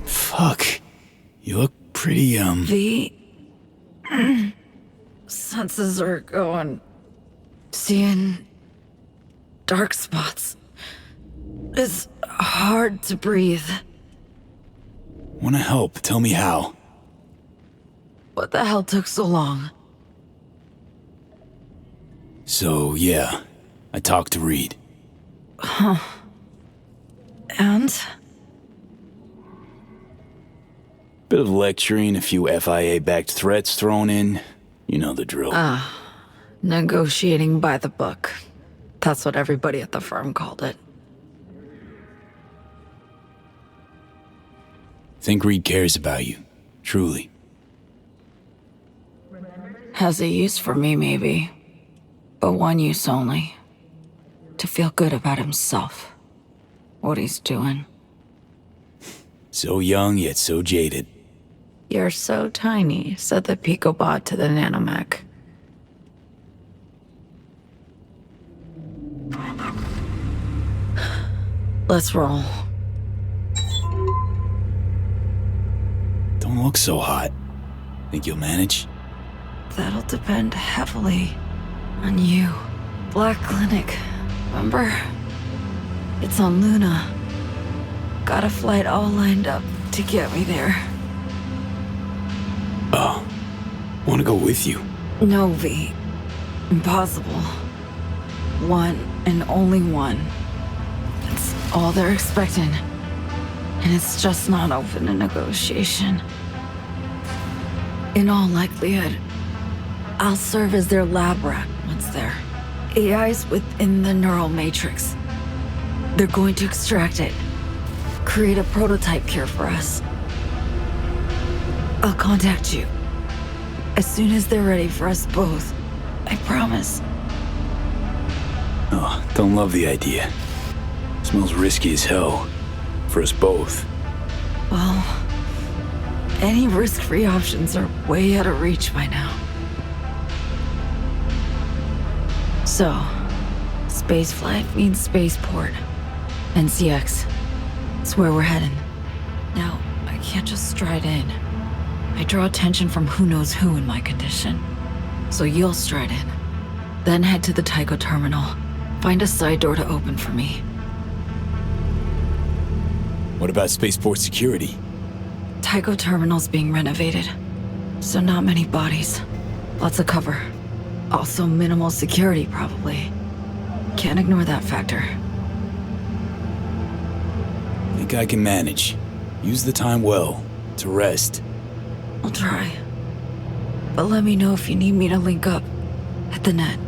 Fuck. You look pretty, The senses are going. Seeing dark spots. It's hard to breathe. Wanna help? Tell me how. What the hell took so long? So, yeah. I talked to Reed. And? Bit of lecturing, a few FIA-backed threats thrown in. You know the drill. Negotiating by the book. That's what everybody at the firm called it. Think Reed cares about you. Truly. Has a use for me, maybe. But one use only. To feel good about himself. What he's doing. So young, yet so jaded. You're so tiny, said the Picobot to the Nanomech. Let's roll. Don't look so hot. Think you'll manage? That'll depend heavily on you. Black Clinic, remember? It's on Luna. Got a flight all lined up to get me there. Oh. Wanna go with you? No, V. Impossible. One and only one. That's all they're expecting. And it's just not open to negotiation. In all likelihood, I'll serve as their lab rat once they're AI's within the neural matrix. They're going to extract it, create a prototype cure for us. I'll contact you as soon as they're ready for us both. I promise. Oh, don't love the idea. Smells risky as hell. For us both. Well, any risk-free options are way out of reach by now. So, spaceflight means spaceport. NCX. It's where we're heading. Now, I can't just stride in. I draw attention from who knows who in my condition. So you'll stride in. Then head to the Tycho terminal. Find a side door to open for me. What about spaceport security? Tycho terminal's being renovated. So not many bodies. Lots of cover. Also minimal security, probably. Can't ignore that factor. Think I can manage. Use the time well. To rest. I'll try. But let me know if you need me to link up. At the net.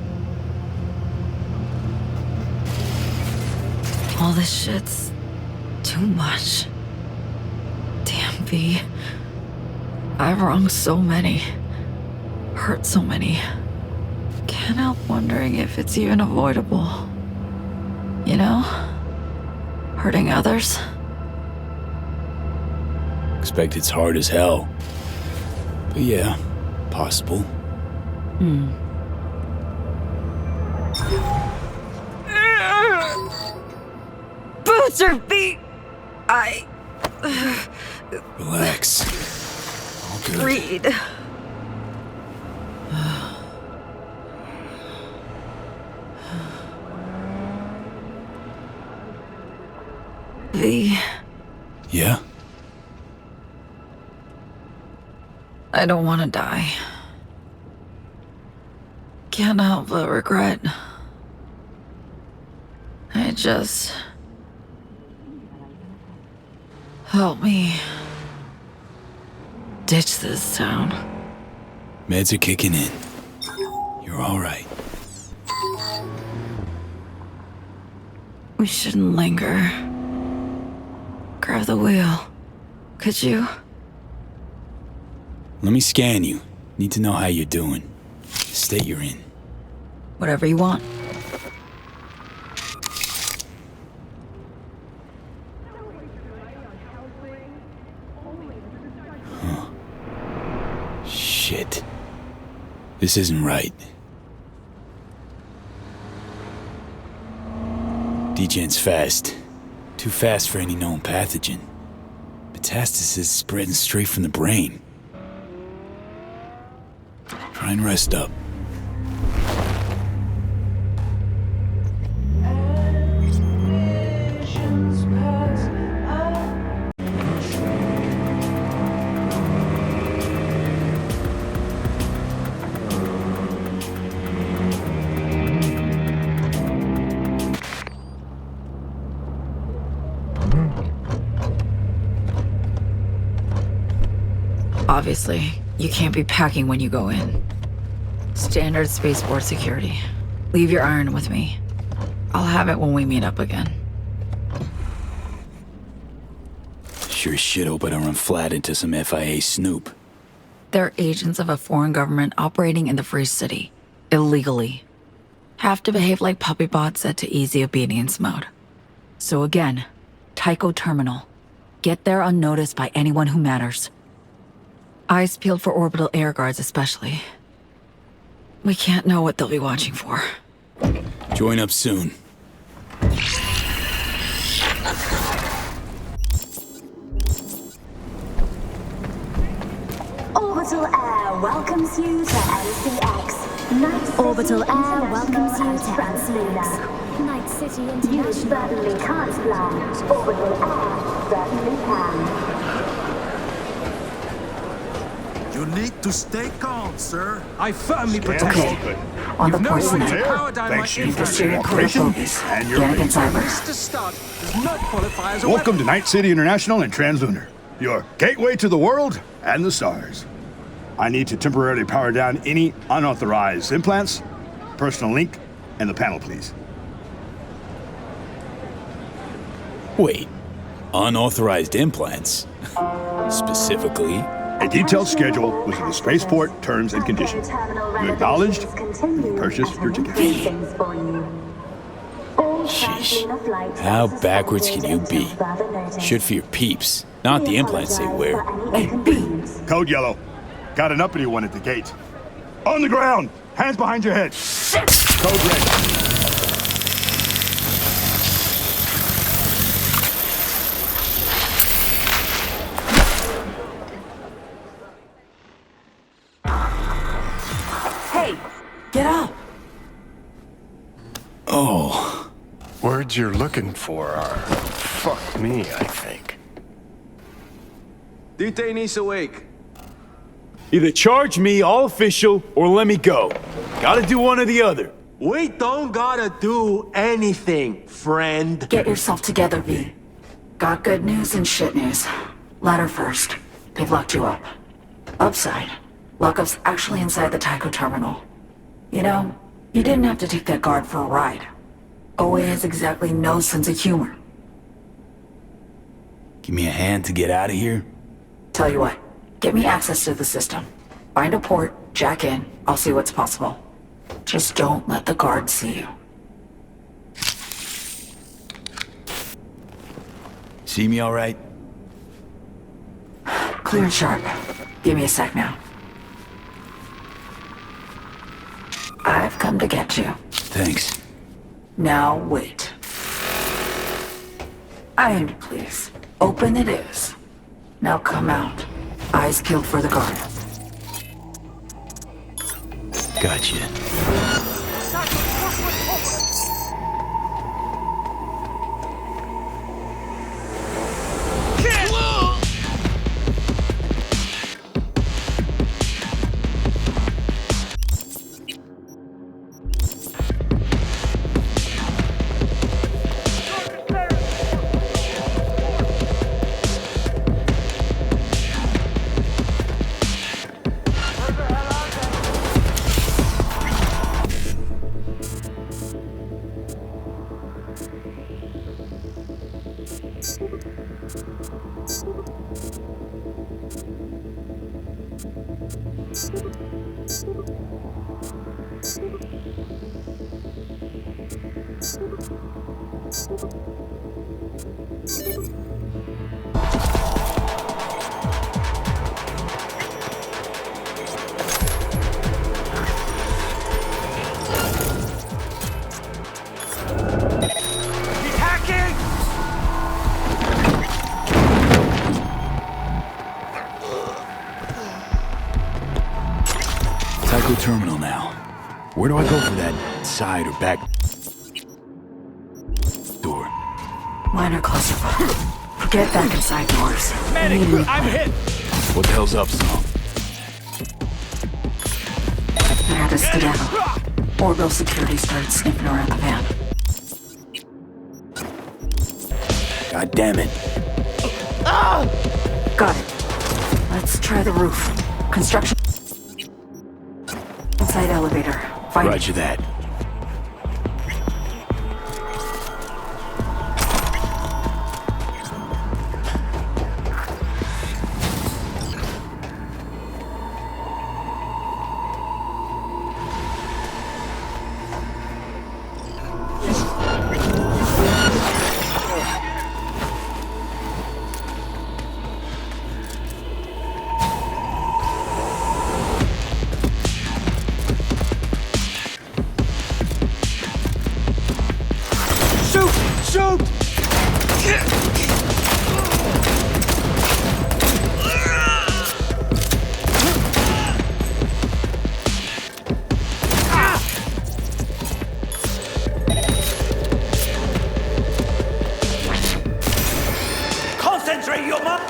All this shit's too much. Damn, V. I've wronged so many. Hurt so many. Can't help wondering if it's even avoidable. You know? Hurting others? Expect it's hard as hell. But yeah, possible. Boots or feet! Relax. All good. Reed. V. Yeah? I don't want to die. Can't help but regret. I just... Help me. Ditch this town. Meds are kicking in. You're alright. We shouldn't linger. Grab the wheel. Could you? Let me scan you. Need to know how you're doing. State you're in. Whatever you want. Shit. This isn't right. Degen's fast. Too fast for any known pathogen. Metastasis is spreading straight from the brain. Try and rest up. Obviously, you can't be packing when you go in. Standard spaceport security. Leave your iron with me. I'll have it when we meet up again. Sure as shit hope I don't run flat into some FIA snoop. They're agents of a foreign government operating in the Free City. Illegally. Have to behave like puppy bots set to easy obedience mode. So again, Tycho Terminal. Get there unnoticed by anyone who matters. Eyes peeled for orbital air guards especially. We can't know what they'll be watching for. Join up soon. Orbital Air welcomes you to NCX. Night City Orbital Air welcomes you International to and NCX. Night City You International. certainly can't fly. Orbital Air certainly can. You need to stay calm, sir. I firmly protest. Okay. On the No ports way now. to power down my Steer infantry. clear focus. and your Get base. inside. Mr. Stud does not qualify as a Welcome weapon. to Night City International and Translunar, your gateway to the world and the stars. I need to temporarily power down any unauthorized implants, personal link, and the panel, please. Wait, unauthorized implants? Specifically? A detailed schedule with the spaceport terms and conditions. You acknowledged? Purchase your ticket. Sheesh. How backwards can you be? Should for your peeps, not the implants they wear. Code yellow. Got an uppity one at the gate. On the ground! Hands behind your head. Code red. Hey, get up. Oh, Words you're looking for are fuck me, I think. Detainees awake. either charge me all official or let me go. Gotta do one or the other. We don't gotta do anything, friend. Get yourself together, V. Got good news and shit news. Latter first. They've locked you up. Upside. Lockup's actually inside the Tycho terminal. You know, you didn't have to take that guard for a ride. OA has exactly no sense of humor. Give me a hand to get out of here? Tell you what, get me access to the system. Find a port, jack in, I'll see what's possible. Just don't let the guards see you. See me all right? Clear and sharp. Give me a sec now. I've come to get you. Thanks. Now wait. Iron, please. Open it is. Now come out. Eyes peeled for the guard. Gotcha. Where do I go for that side or back door? Minor clusterfuck. Get back inside doors. Medic, I'm hit! What the hell's up, Song? I had to skedaddle. Orbital security started sniffing around the van. God damn it. Got it. Let's try the roof. Construction. Inside elevator. Find Roger that. Shoot! Concentrate your mind!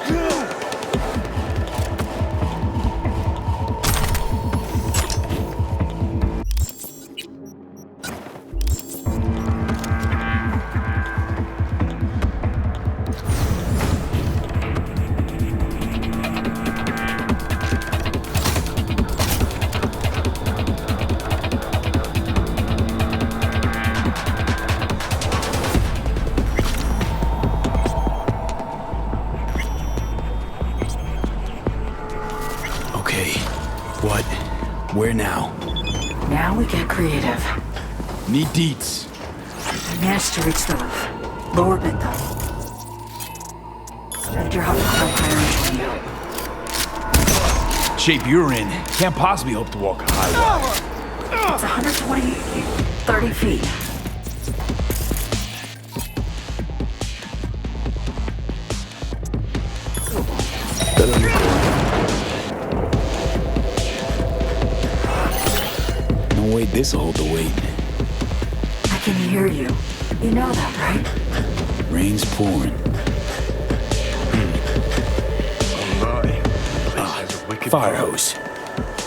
What? Where now? Now we get creative. Need deets. I managed to reach the roof. Lower bit though. Better drop the climb higher and join you. Shape you're in. Can't possibly hope to walk a high wall. It's 120, 30 feet. No way this'll hold the weight. I can hear you. You know that, right? Rain's pouring. Oh my. Place has a wicked Fire hose.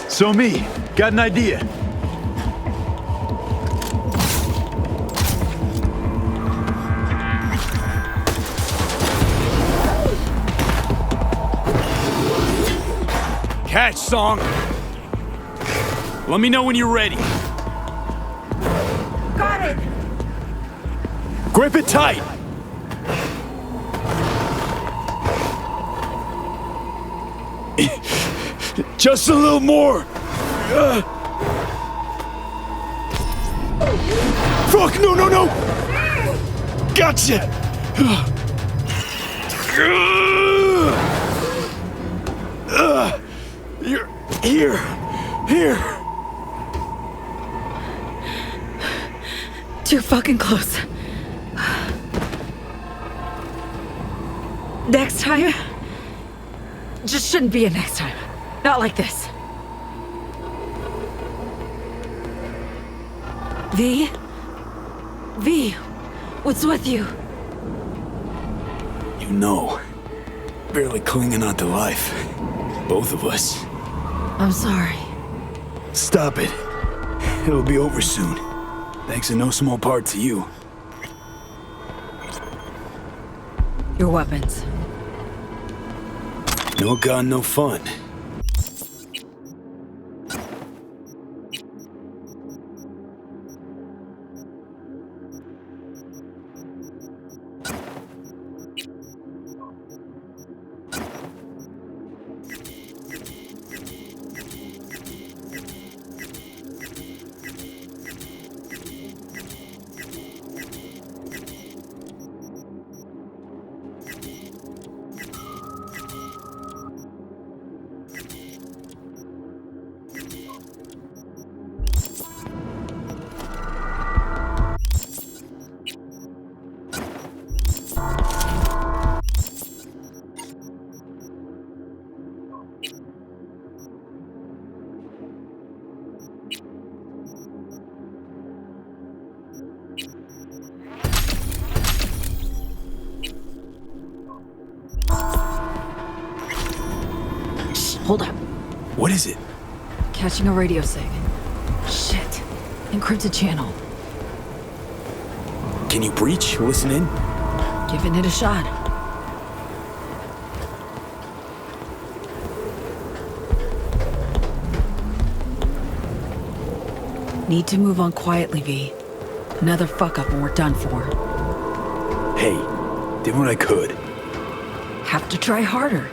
So me, got an idea. Catch, Song. Let me know when you're ready. Got it! Grip it tight. Just a little more. Fuck, no, no, no. Gotcha. You're here. Too fucking close. Next time? Just shouldn't be a next time. Not like this. V? V, what's with you? You know, barely clinging on to life. Both of us. I'm sorry. Stop it. It'll be over soon. Thanks in no small part to you. Your weapons. No gun, no fun. Hold up. What is it? Catching a radio sig. Shit. Encrypted channel. Can you breach? Listen in? Giving it a shot. Need to move on quietly, V. Another fuck up and we're done for. Hey, did what I could. Have to try harder.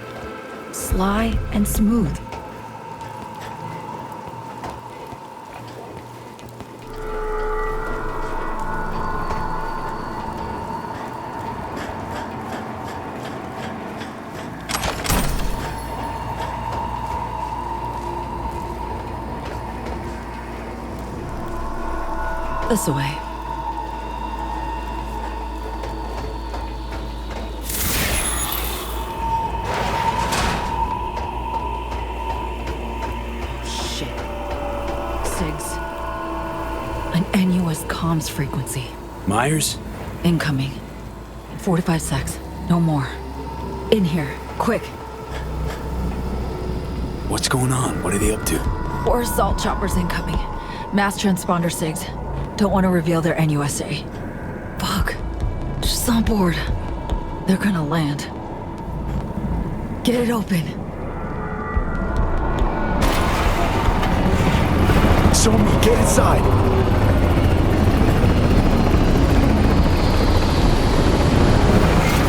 Sly and smooth. This way. Shit. SIGs. An NUS comms frequency. Myers? Incoming. In 4 to 5 secs. No more. In here. Quick. What's going on? What are they up to? 4 assault choppers incoming. Mass transponder SIGs. Don't want to reveal their NUSA. Fuck. Just on board. They're gonna land. Get it open. Show me, get inside!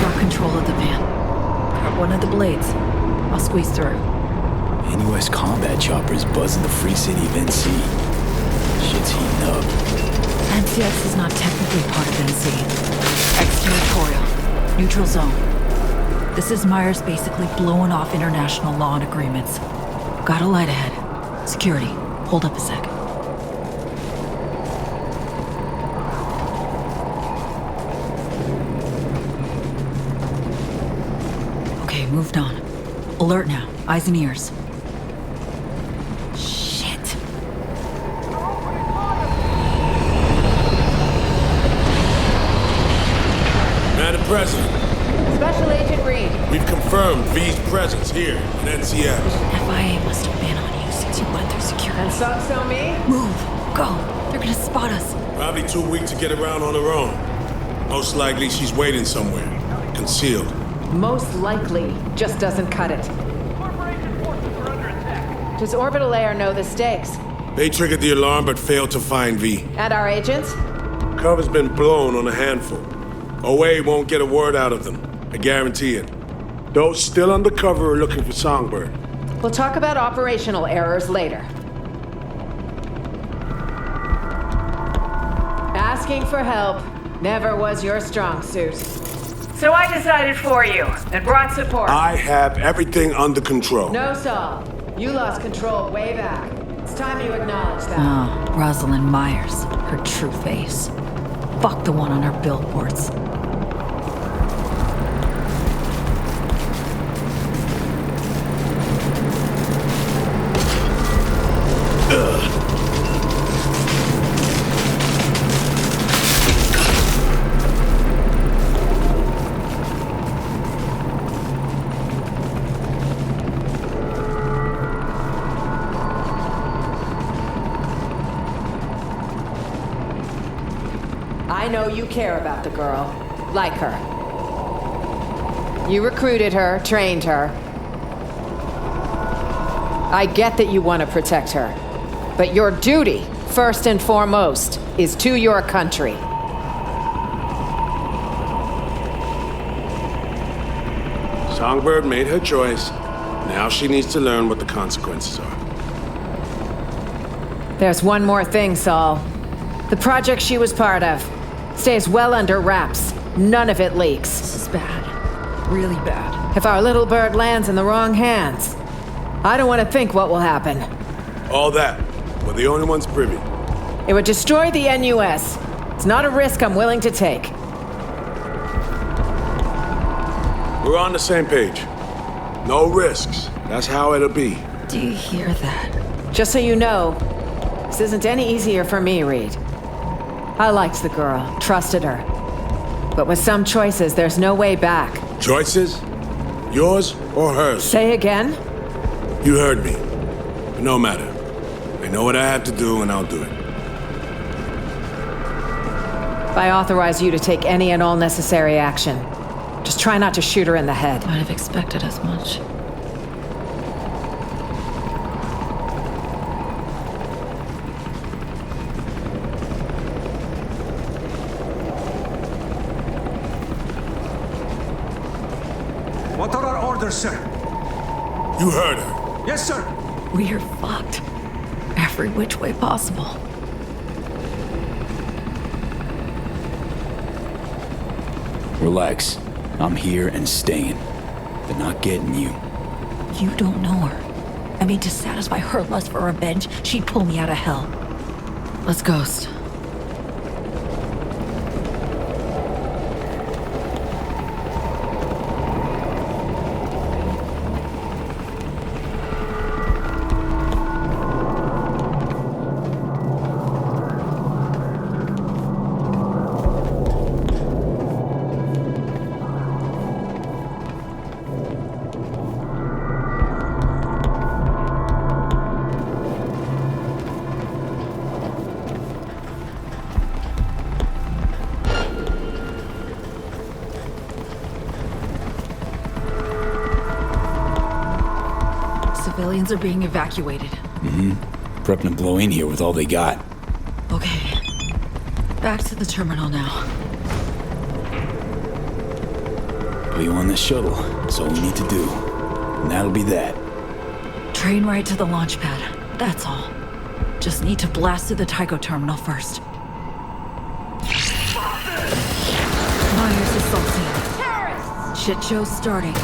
Got control of the van. Grab one of the blades. I'll squeeze through. NUS combat choppers buzzing the free city of NC. Shit's heating up. NCX is not technically part of NC. Exterritorial. Neutral zone. This is Myers basically blowing off international law and agreements. Got a light ahead. Security. Hold up a sec. Okay, moved on. Alert now. Eyes and ears. Madam President. Special Agent Reed. We've confirmed V's presence here in NCX. FIA must have been on you since you went through security. And so me? Move. Go. They're gonna spot us. Probably too weak to get around on her own. Most likely she's waiting somewhere. Concealed. Most likely just doesn't cut it. Does Orbital Air know the stakes? They triggered the alarm but failed to find V. And our agents? Cover's been blown on a handful. OA won't get a word out of them. I guarantee it. Those still undercover are looking for Songbird. We'll talk about operational errors later. Asking for help never was your strong suit. So I decided for you and brought support. I have everything under control. No, Saul. You lost control way back. It's time you acknowledge that. Oh, Rosalind Myers. Her true face. Fuck the one on her billboards. I know you care about the girl. Like her. You recruited her, trained her. I get that you want to protect her. But your duty, first and foremost, is to your country. Songbird made her choice. Now she needs to learn what the consequences are. There's one more thing, Saul. The project she was part of stays well under wraps. None of it leaks. This is bad. Really bad. If our little bird lands in the wrong hands, I don't want to think what will happen. All that. We're the only ones privy. It would destroy the NUS. It's not a risk I'm willing to take. We're on the same page. No risks. That's how it'll be. Do you hear that? Just so you know, this isn't any easier for me, Reed. I liked the girl, trusted her. But with some choices, there's no way back. Choices? Yours or hers? Say again? You heard me. But no matter. I know what I have to do, and I'll do it. I authorize you to take any and all necessary action. Just try not to shoot her in the head. I'd have expected as much. What are our orders, sir? You heard her. Yes, sir. We are fucked. Every which way possible. Relax. I'm here and staying. They're not getting you. You don't know her. I mean, to satisfy her lust for revenge, she'd pull me out of hell. Let's ghost. Civilians are being evacuated. Prepping to blow in here with all they got. Okay. Back to the terminal now. Put you on this shuttle. That's all we need to do. And that'll be that. Train right to the launch pad. That's all. Just need to blast through the Tycho terminal first. Myers assaulting. Shit show's starting.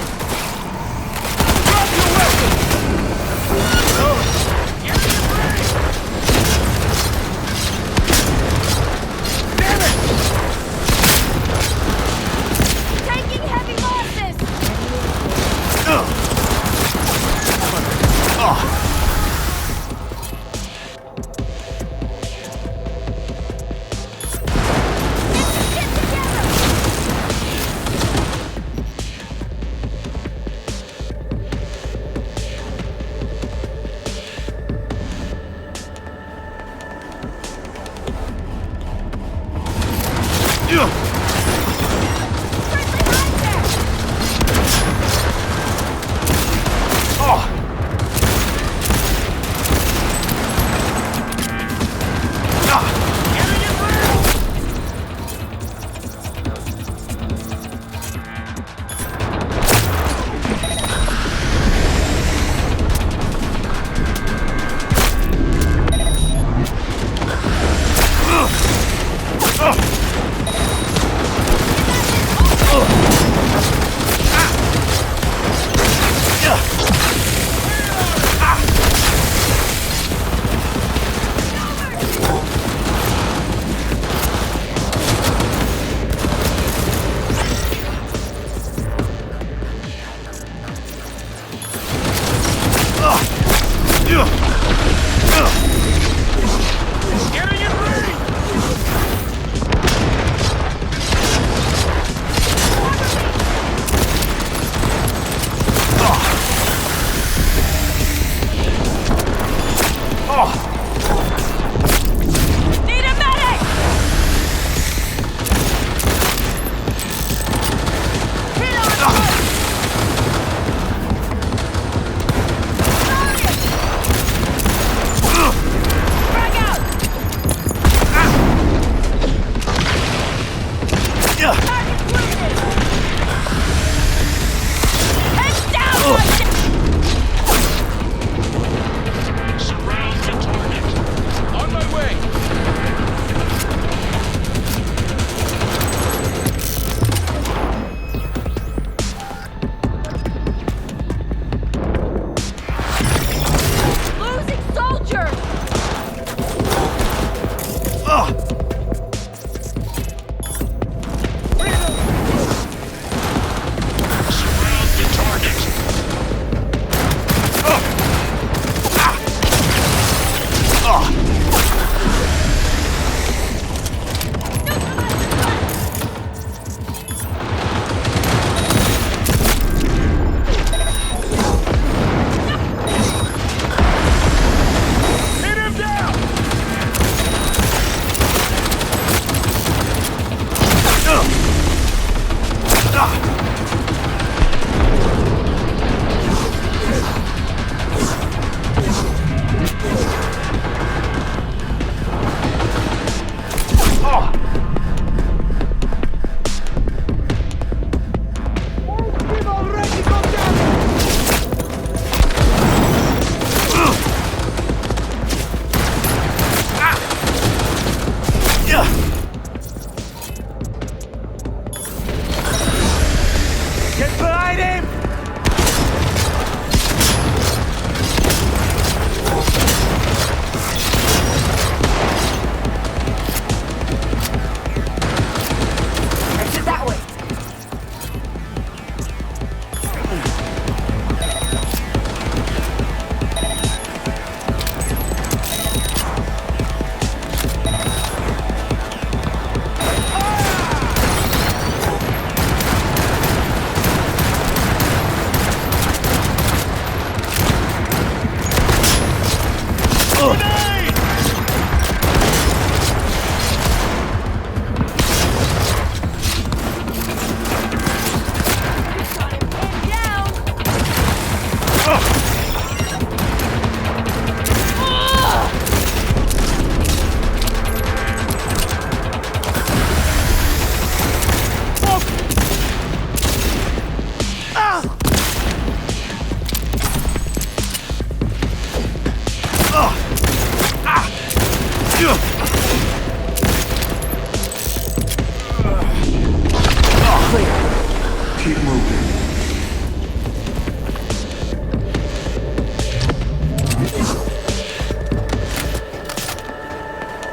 keep moving.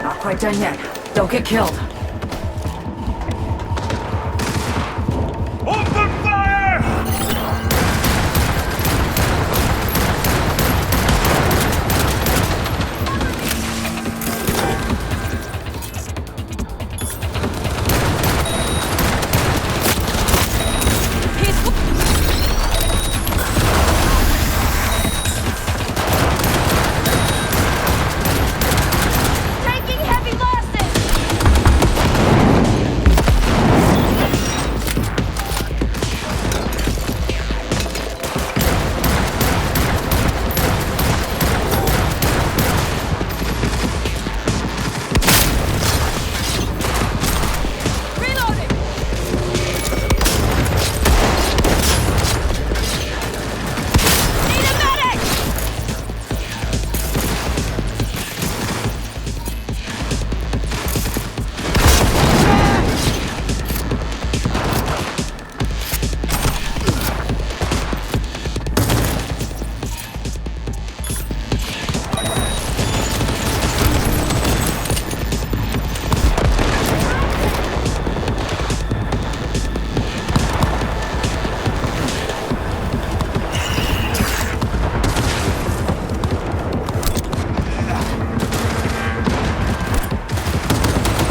Not quite done yet. Don't get killed. Open fire! Taking heavy losses! Reloading! Need a medic!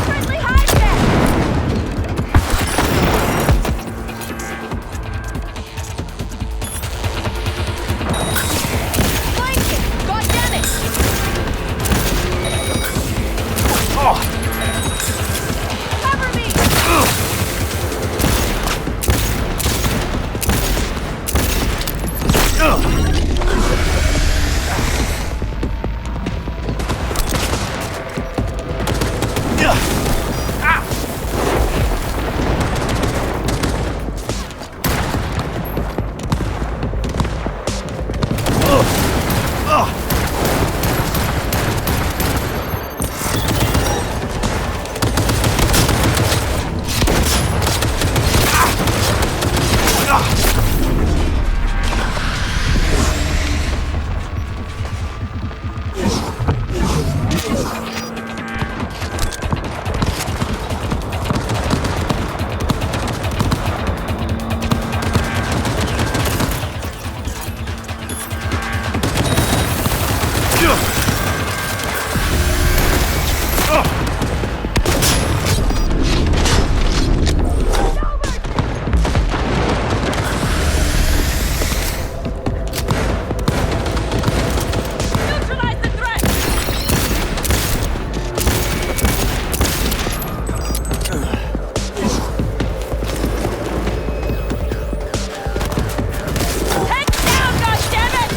Friendly hijack! Flanking! God damn it! Cover me! Neutralize the threat! Head down, goddammit!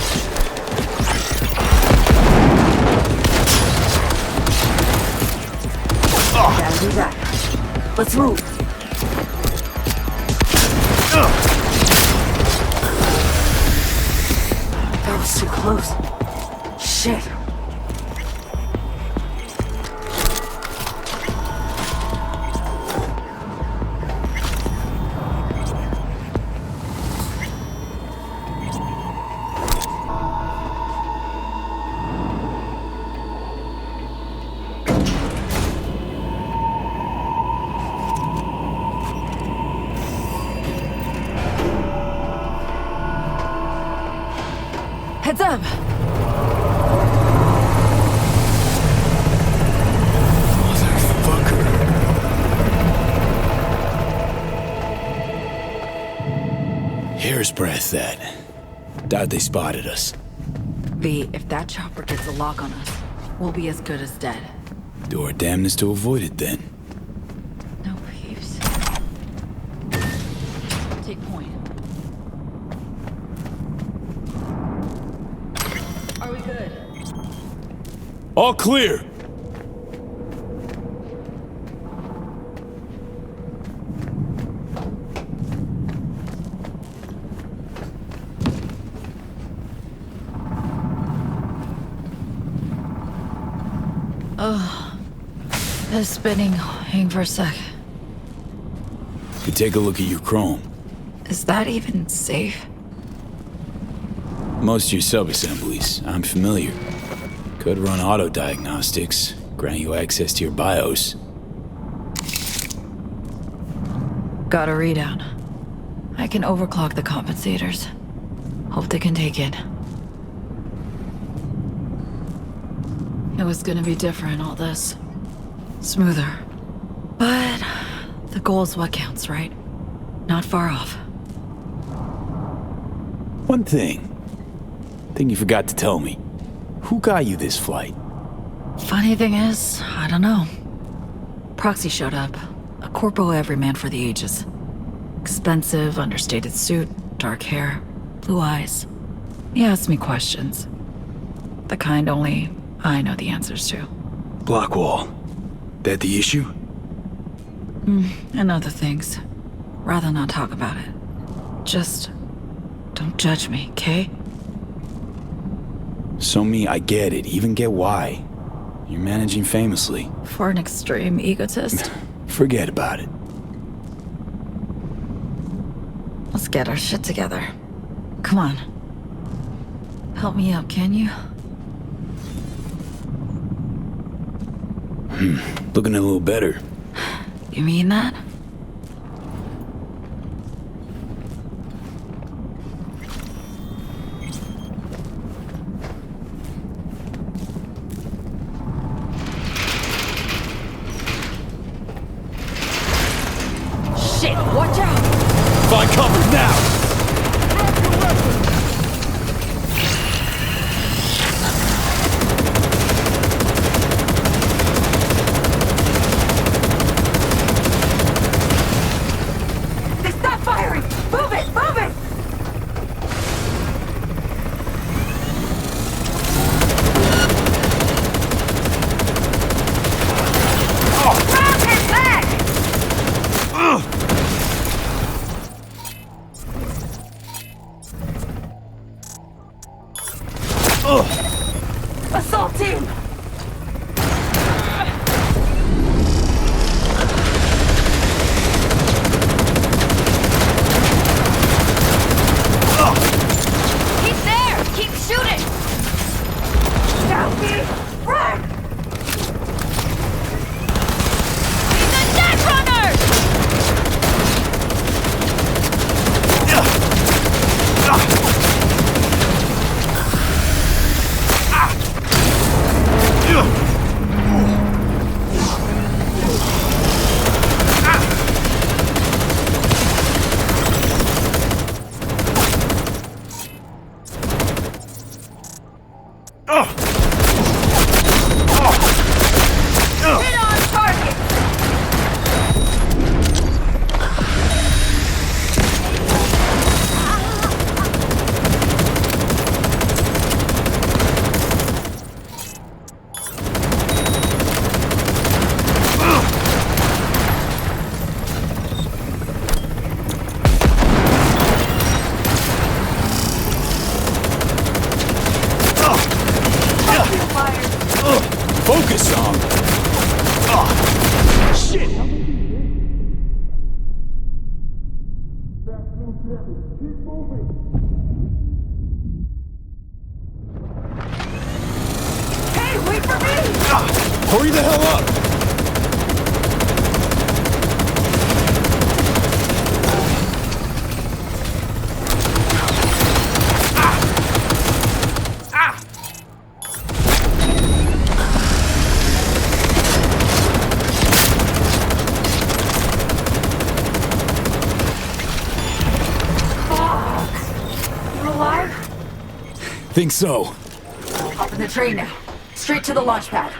Gotta do that. Let's move. That was too close. Shit. Heads up! Hair's breadth, that. Doubt they spotted us. V, if that chopper gets a lock on us, we'll be as good as dead. Do our damnedest to avoid it, then. No peeps. Take point. Are we good? All clear! Oh, it's spinning. Hang for a sec. Could take a look at your chrome. Is that even safe? Most of your sub-assemblies, I'm familiar. Could run auto-diagnostics, grant you access to your BIOS. Got a readout. I can overclock the compensators. Hope they can take it. It was gonna be different, all this. Smoother. But the goal's what counts, right? Not far off. One thing you forgot to tell me. Who got you this flight? Funny thing is, I don't know. Proxy showed up. A corpo everyman for the ages. Expensive, understated suit, dark hair, blue eyes. He asked me questions. The kind only I know the answers to. Blackwall. That the issue? And other things. Rather not talk about it. Just don't judge me, okay? So me, I get it. Even get why. You're managing famously. For an extreme egotist. Forget about it. Let's get our shit together. Come on. Help me up, can you? Looking a little better. You mean that? Shit, watch out! Find cover now! Stop firing! Move it! Move it! Grab his leg! Assault team! He's there! Keep shooting! Southie! Run! He's a death runner! Hit on target! Focus on! Shit! Hey, wait for me! Hurry the hell up! You alive? Think so. Hop in the train now. Straight to the launch pad.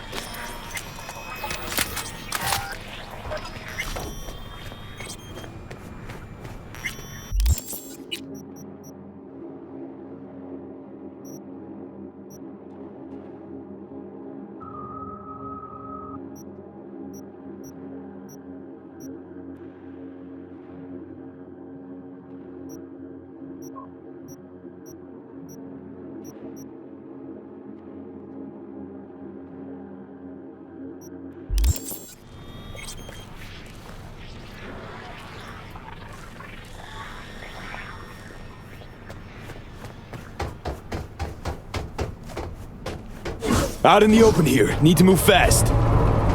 Out in the open here. Need to move fast.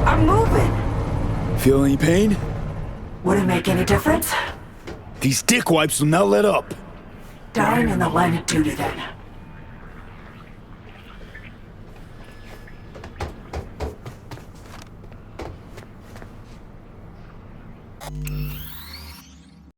I'm moving. Feel any pain? Would it make any difference? These dick wipes will not let up. Dying in the line of duty then.